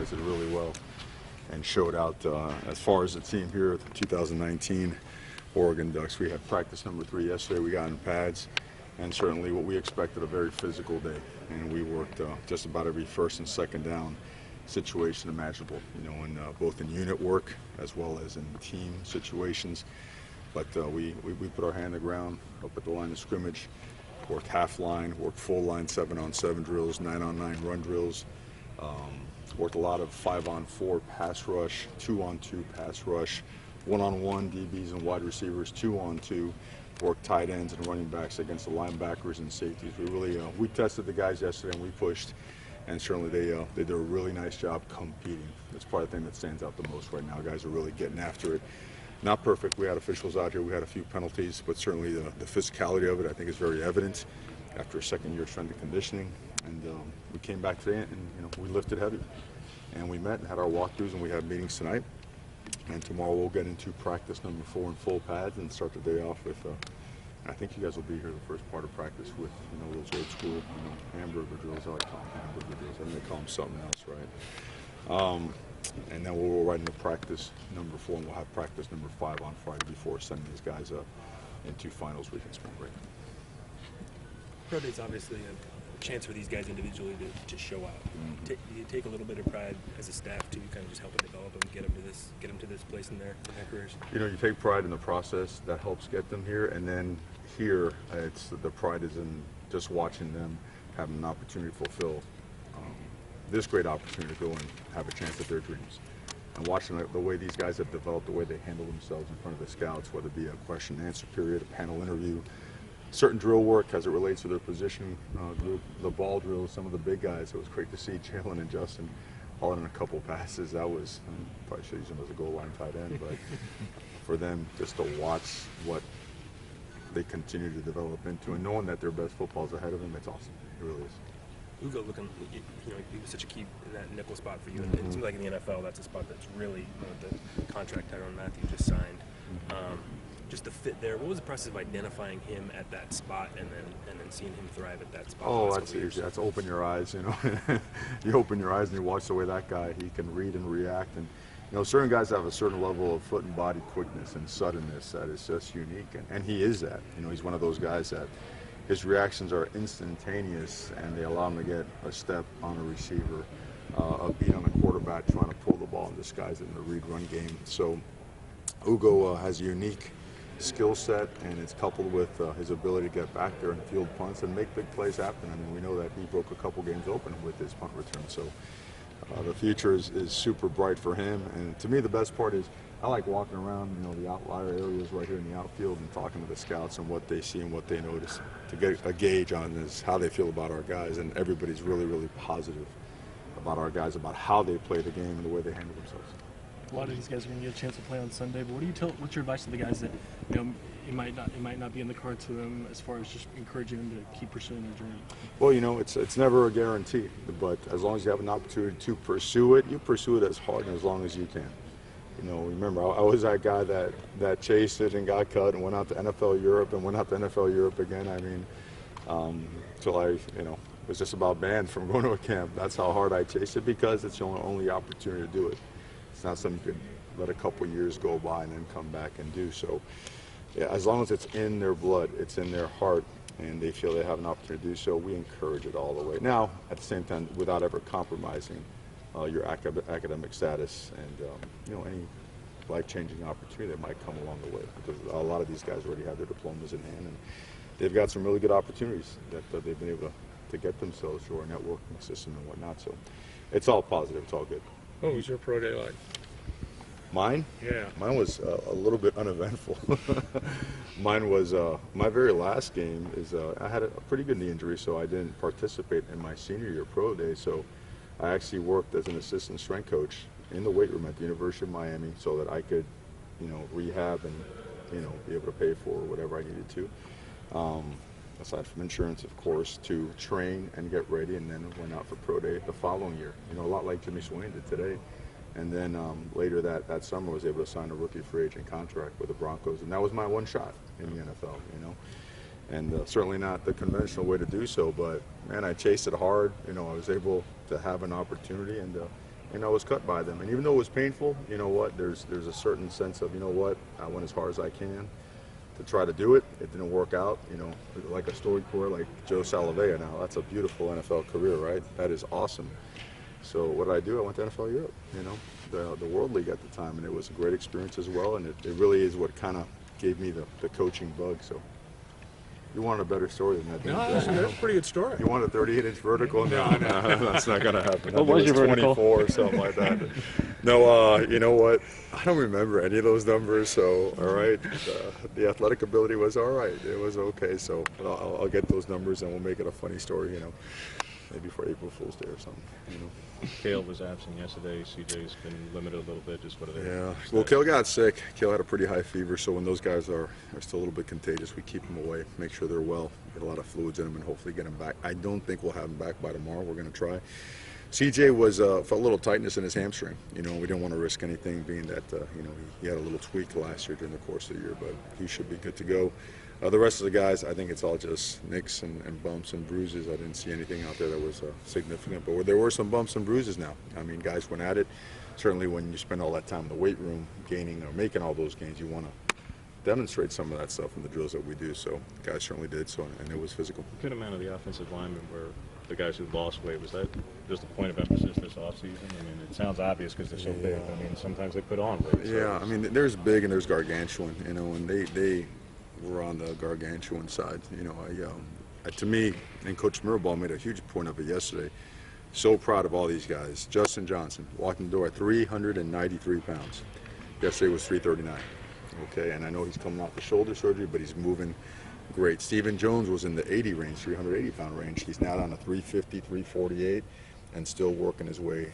guys did really well and showed out. As far as the team here, the 2019 Oregon Ducks, we had practice number 3 yesterday. We got in pads, and certainly what we expected, a very physical day. And we worked just about every first and second down situation imaginable, in both in unit work as well as in team situations. But we put our hand in the ground up at the line of scrimmage, worked half line, worked full line 7-on-7 drills, 9-on-9 run drills, worked a lot of 5-on-4 pass rush, 2-on-2 pass rush, 1-on-1 DBs and wide receivers, 2-on-2, worked tight ends and running backs against the linebackers and safeties. We really we tested the guys yesterday and we pushed. And certainly they did a really nice job competing. That's probably the thing that stands out the most right now. Guys are really getting after it. Not perfect. We had officials out here. We had a few penalties, but certainly the physicality of it, I think, is very evident after a second year of strength and conditioning. And we came back today and we lifted heavy. And we met and had our walkthroughs, and we have meetings tonight. And tomorrow we'll get into practice number 4 in full pads and start the day off with I think you guys will be here the first part of practice with, those old school, hamburger drills. I like calling them hamburger drills. I think they call them something else, right? And then we'll roll right into practice number 4, and we'll have practice number 5 on Friday before sending these guys up into finals week in spring break. Pro Day's obviously a chance for these guys individually to show out. Do you take a little bit of pride as a staff to kind of just help them develop them, get them to this place in their careers? You take pride in the process that helps get them here, and then here the pride is in just watching them have an opportunity to fulfill this great opportunity to go and have a chance at their dreams. And watching the way these guys have developed, the way they handle themselves in front of the scouts, whether it be a question and answer period, a panel interview, certain drill work as it relates to their position group, the ball drills, some of the big guys. It was great to see Jalen and Justin hauling in a couple passes. That was, probably should use them as a goal line tight end, but for them just to watch what they continue to develop into and knowing that their best football is ahead of them, it's awesome. It really is. Ugo looking, he was such a key in that nickel spot for you. And it seems like in the NFL, that's a spot that's really the contract Tyrann Mathieu just signed. Just the fit there. What was the process of identifying him at that spot and then seeing him thrive at that spot? Oh, that's easy. That's open your eyes. You open your eyes and you watch the way that guy, he can read and react. And certain guys have a certain level of foot and body quickness and suddenness that is just unique, and he is that. He's one of those guys that his reactions are instantaneous, and they allow him to get a step on a receiver, a beat on a quarterback trying to pull the ball and disguise it in the read run game. So Ugo has a unique skill set, and it's coupled with his ability to get back there and field punts and make big plays happen. I mean, we know that he broke a couple games open with his punt return. So the future is super bright for him. And to me, the best part is I like walking around, the outlier areas right here in the outfield and talking to the scouts and what they see and what they notice to get a gauge on is how they feel about our guys. And everybody's really, really positive about our guys, about how they play the game and the way they handle themselves. A lot of these guys are going to get a chance to play on Sunday, but what's your advice to the guys that it might not be in the cards for them as far as just encouraging them to keep pursuing their dream? Well, it's never a guarantee, but as long as you have an opportunity to pursue it, you pursue it as hard and as long as you can. Remember, I was that guy that chased it and got cut and went out to NFL Europe and went out to NFL Europe again. I mean, till I was just about banned from going to a camp. That's how hard I chased it, because it's the only opportunity to do it. It's not something you can let a couple years go by and then come back and do. So, yeah, as long as it's in their blood, it's in their heart, and they feel they have an opportunity to do so, we encourage it all the way. Now, at the same time, without ever compromising your academic status and any life-changing opportunity that might come along the way, because a lot of these guys already have their diplomas in hand, and they've got some really good opportunities that they've been able to get themselves through our networking system and whatnot. So it's all positive. It's all good. What was your pro day like? Mine? Yeah. Mine was a little bit uneventful. Mine was my very last game is I had a pretty good knee injury, so I didn't participate in my senior year pro day. So I actually worked as an assistant strength coach in the weight room at the University of Miami so that I could, rehab and, be able to pay for whatever I needed to. Aside from insurance, of course, to train and get ready, and then went out for pro day the following year. A lot like Jimmy Swain did today. And then later that summer, was able to sign a rookie free agent contract with the Broncos, and that was my one shot in the NFL. And certainly not the conventional way to do so, but man, I chased it hard. I was able to have an opportunity, and and I was cut by them. And even though it was painful, you know what? There's a certain sense of, you know what? I went as hard as I can to try to do it. It didn't work out. You know, like a storied career like Joe Salavea now. That's a beautiful NFL career, right? That is awesome. So what did I do? I went to NFL Europe. You know, the World League at the time, and it was a great experience as well. And it really is what kind of gave me the coaching bug. So. You wanted a better story than that, didn't No, you? that's a pretty good story. You want a 38-inch vertical? No, that's not going to happen. What was your vertical? 24 or something like that. No, you know what? I don't remember any of those numbers. So, all right, the athletic ability was all right. It was okay. So I'll get those numbers and we'll make it a funny story. You know, maybe for April Fool's Day or something. You know. Kale was absent yesterday. CJ's been limited a little bit. Just what are they? Yeah. Well, Kale got sick. Kale had a pretty high fever. So when those guys are still a little bit contagious, we keep them away, make sure they're well, get a lot of fluids in them, and hopefully get them back. I don't think we'll have them back by tomorrow. We're going to try. CJ was felt a little tightness in his hamstring. You know, we didn't want to risk anything, being that you know he had a little tweak last year during the course of the year, but he should be good to go. The rest of the guys, I think it's all just nicks and bumps and bruises. I didn't see anything out there that was significant, but there were some bumps and bruises now. I mean, guys went at it. Certainly when you spend all that time in the weight room gaining or making all those gains, you want to demonstrate some of that stuff in the drills that we do. So guys certainly did, so, and it was physical. Good amount of the offensive linemen were the guys who lost weight. Was that just a point of emphasis this offseason? I mean, it sounds obvious because they're so big. I mean, sometimes they put on weight. So yeah, I mean, there's big and there's gargantuan, you know, and they were on the gargantuan side. You know, to me, and Coach Mirabal made a huge point of it yesterday. So proud of all these guys. Justin Johnson walking the door at 393 pounds. Yesterday was 339. Okay, and I know he's coming off the shoulder surgery, but he's moving great. Stephen Jones was in the 80 range, 380-pound range. He's now down to 350, 348, and still working his way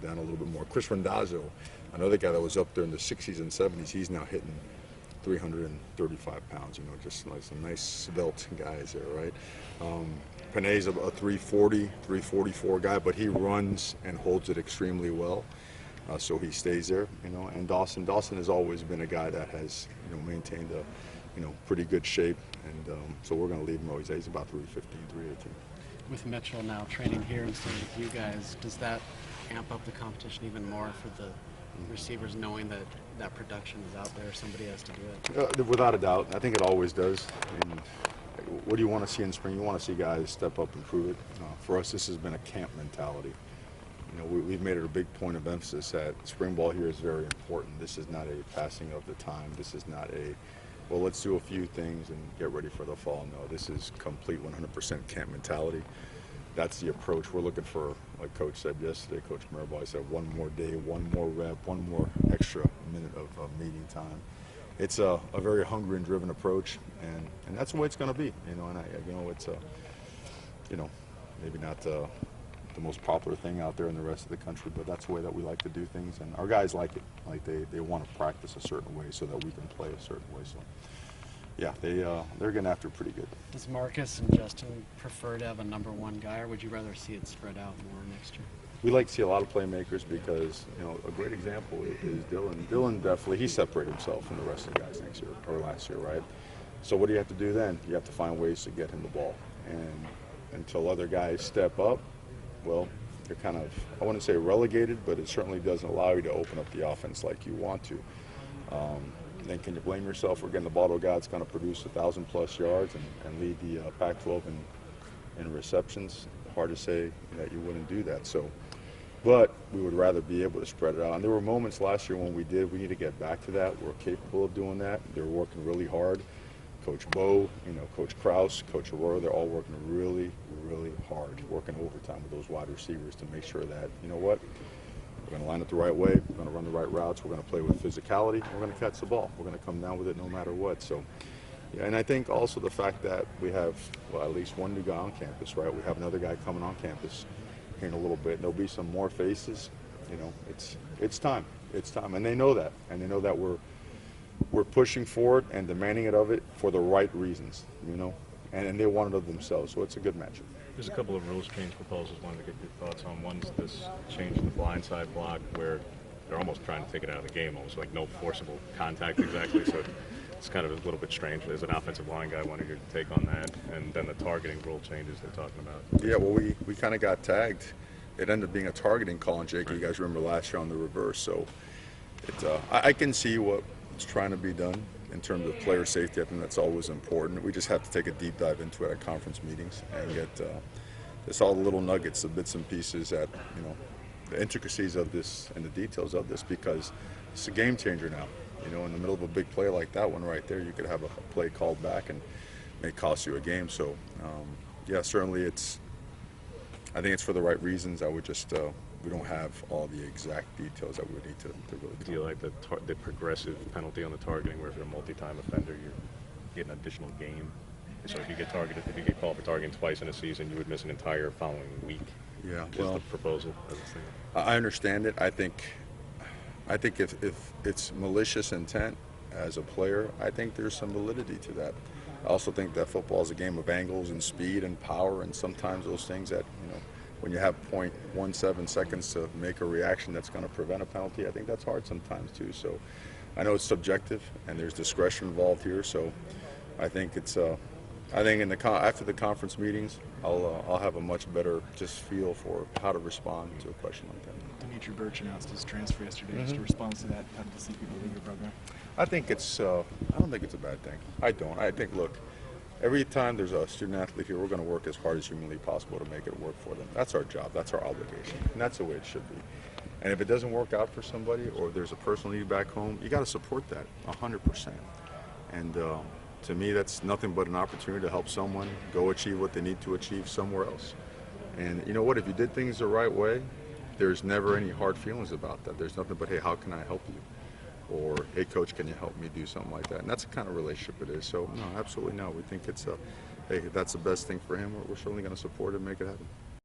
down a little bit more. Chris Randazzo, another guy that was up there in the 60s and 70s, he's now hitting 335 pounds, you know, just like some nice svelte guys there, right? Panay's a 340, 344 guy, but he runs and holds it extremely well, so he stays there, you know. And Dawson has always been a guy that has, you know, maintained a, you know, pretty good shape, and so we're going to leave him always. He's about 315, 318. With Mitchell now training here instead of you guys, does that amp up the competition even more for the receivers, knowing that that production is out there, somebody has to do it? Without a doubt. I think it always does. And what do you want to see in spring? You want to see guys step up and prove it. For us, this has been a camp mentality. You know, we've made it a big point of emphasis that spring ball here is very important. This is not a passing of the time. This is not a, well, let's do a few things and get ready for the fall. No, this is complete 100% camp mentality. That's the approach we're looking for. Like Coach said yesterday, Coach Mirabal said, one more day, one more rep, one more extra minute of meeting time. It's a very hungry and driven approach, and that's the way it's going to be. You know, and you know, it's you know, maybe not the most popular thing out there in the rest of the country, but that's the way that we like to do things, and our guys like it. Like they want to practice a certain way so that we can play a certain way. So. Yeah, they're getting after it pretty good. Does Marcus and Justin prefer to have a number one guy, or would you rather see it spread out more next year? We like to see a lot of playmakers because, you know, a great example is Dylan. Dylan definitely, he separated himself from the rest of the guys next year, or last year, right? So what do you have to do then? You have to find ways to get him the ball. And until other guys step up, well, you're kind of, I wouldn't say relegated, but it certainly doesn't allow you to open up the offense like you want to. Then can you blame yourself for getting the ball to a guy that's going to produce 1,000+ yards and lead the Pac-12 in receptions? Hard to say that you wouldn't do that. So, but we would rather be able to spread it out. And there were moments last year when we did. We need to get back to that. We're capable of doing that. They're working really hard. Coach Bo, you know, Coach Kraus, Coach Aurora, they're all working really, really hard, working overtime with those wide receivers to make sure that, you know what, we're going to line it the right way. We're going to run the right routes. We're going to play with physicality. We're going to catch the ball. We're going to come down with it no matter what. So, yeah, and I think also the fact that we have, well, at least one new guy on campus, right? We have another guy coming on campus here in a little bit. There'll be some more faces. You know, it's time. It's time, and they know that, and they know that we're pushing for it and demanding it of it for the right reasons. You know, and they want it of themselves. So it's a good matchup. There's a couple of rules change proposals. Wanted to get your thoughts on. One's this change in the blindside block where they're almost trying to take it out of the game, almost like no forcible contact exactly. So it's kind of a little bit strange. As an offensive line guy, wanted your take on that. And then the targeting rule changes they're talking about. Yeah, well, we kind of got tagged it ended up being a targeting call on Jake. You guys remember last year on the reverse. So I can see what's trying to be done in terms of player safety. I think that's always important. We just have to take a deep dive into it at conference meetings and get just all the little nuggets, the bits and pieces, that the intricacies of this and the details of this, because it's a game changer now. In the middle of a big play like that one right there, you could have a play called back and may cost you a game. So yeah, certainly I think it's for the right reasons. I would just we don't have all the exact details that we would need to really. Do you like the progressive penalty on the targeting, where if you're a multi-time offender, you get an additional game? So if you get called for targeting twice in a season, you would miss an entire following week. Yeah, well, the proposal as a thing. I understand it. I think if it's malicious intent as a player, I think there's some validity to that. I also think that football is a game of angles and speed and power, and sometimes those things that, when you have 0.17 seconds to make a reaction that's going to prevent a penalty, I think that's hard sometimes too. So I know it's subjective and there's discretion involved here. So I think after the conference meetings, I'll have a much better just feel for how to respond to a question like that. Dimitri Birch announced his transfer yesterday. Just a response to that, having to see people leave your program. I think I don't think it's a bad thing. I don't. I think, look, every time there's a student athlete here, we're going to work as hard as humanly possible to make it work for them. That's our job. That's our obligation. And that's the way it should be. And if it doesn't work out for somebody, or there's a personal need back home, you got to support that 100%. And to me, that's nothing but an opportunity to help someone go achieve what they need to achieve somewhere else. And you know what? If you did things the right way, there's never any hard feelings about that. There's nothing but, hey, how can I help you? Or, hey, coach, can you help me do something like that? And that's the kind of relationship it is. So, no, absolutely no. We think hey, if that's the best thing for him, we're certainly going to support it and make it happen.